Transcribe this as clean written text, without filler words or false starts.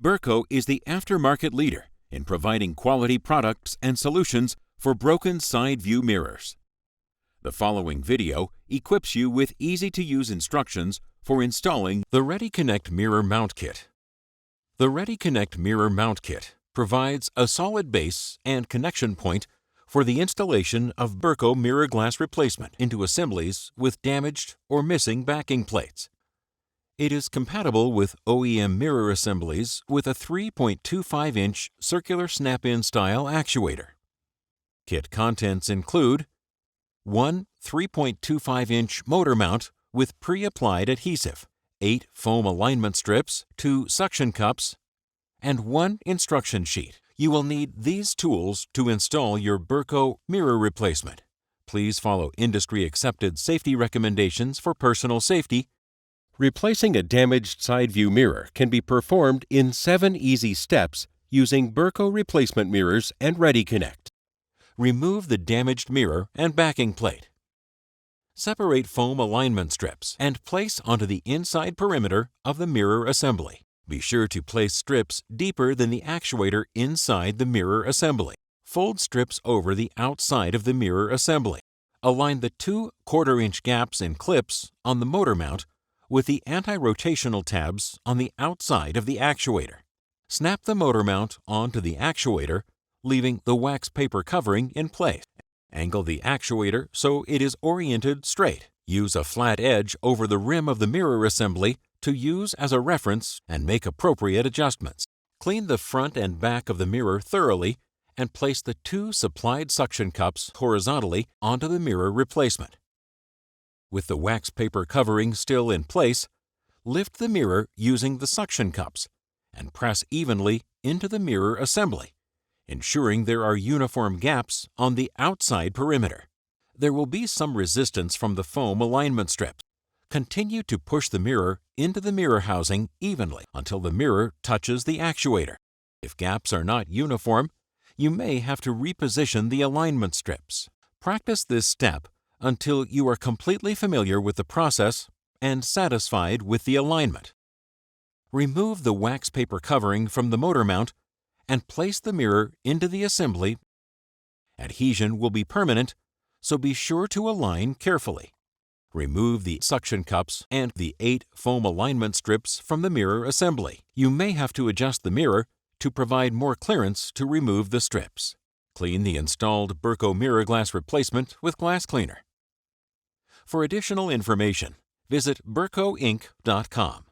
Burco is the aftermarket leader in providing quality products and solutions for broken side view mirrors. The following video equips you with easy-to-use instructions for installing the Redi Connect Mirror Mount Kit. The Redi Connect Mirror Mount Kit provides a solid base and connection point for the installation of Burco mirror glass replacement into assemblies with damaged or missing backing plates. It is compatible with OEM mirror assemblies with a 3.25-inch circular snap-in style actuator. Kit contents include one 3.25-inch motor mount with pre-applied adhesive, 8 foam alignment strips, 2 suction cups, and 1 instruction sheet. You will need these tools to install your Burco mirror replacement. Please follow industry-accepted safety recommendations for personal safety. Replacing a damaged side view mirror can be performed in 7 easy steps using Burco replacement mirrors and Redi Connect. Remove the damaged mirror and backing plate. Separate foam alignment strips and place onto the inside perimeter of the mirror assembly. Be sure to place strips deeper than the actuator inside the mirror assembly. Fold strips over the outside of the mirror assembly. Align the 2 1/4-inch gaps in clips on the motor mount with the anti-rotational tabs on the outside of the actuator. Snap the motor mount onto the actuator, leaving the wax paper covering in place. Angle the actuator so it is oriented straight. Use a flat edge over the rim of the mirror assembly to use as a reference and make appropriate adjustments. Clean the front and back of the mirror thoroughly and place the 2 supplied suction cups horizontally onto the mirror replacement. With the wax paper covering still in place, lift the mirror using the suction cups and press evenly into the mirror assembly, ensuring there are uniform gaps on the outside perimeter. There will be some resistance from the foam alignment strips. Continue to push the mirror into the mirror housing evenly until the mirror touches the actuator. If gaps are not uniform, you may have to reposition the alignment strips. Practice this step until you are completely familiar with the process and satisfied with the alignment. Remove the wax paper covering from the motor mount and place the mirror into the assembly. Adhesion will be permanent, so be sure to align carefully. Remove the suction cups and the 8 foam alignment strips from the mirror assembly. You may have to adjust the mirror to provide more clearance to remove the strips. Clean the installed Burco mirror glass replacement with glass cleaner. For additional information, visit burcoinc.com.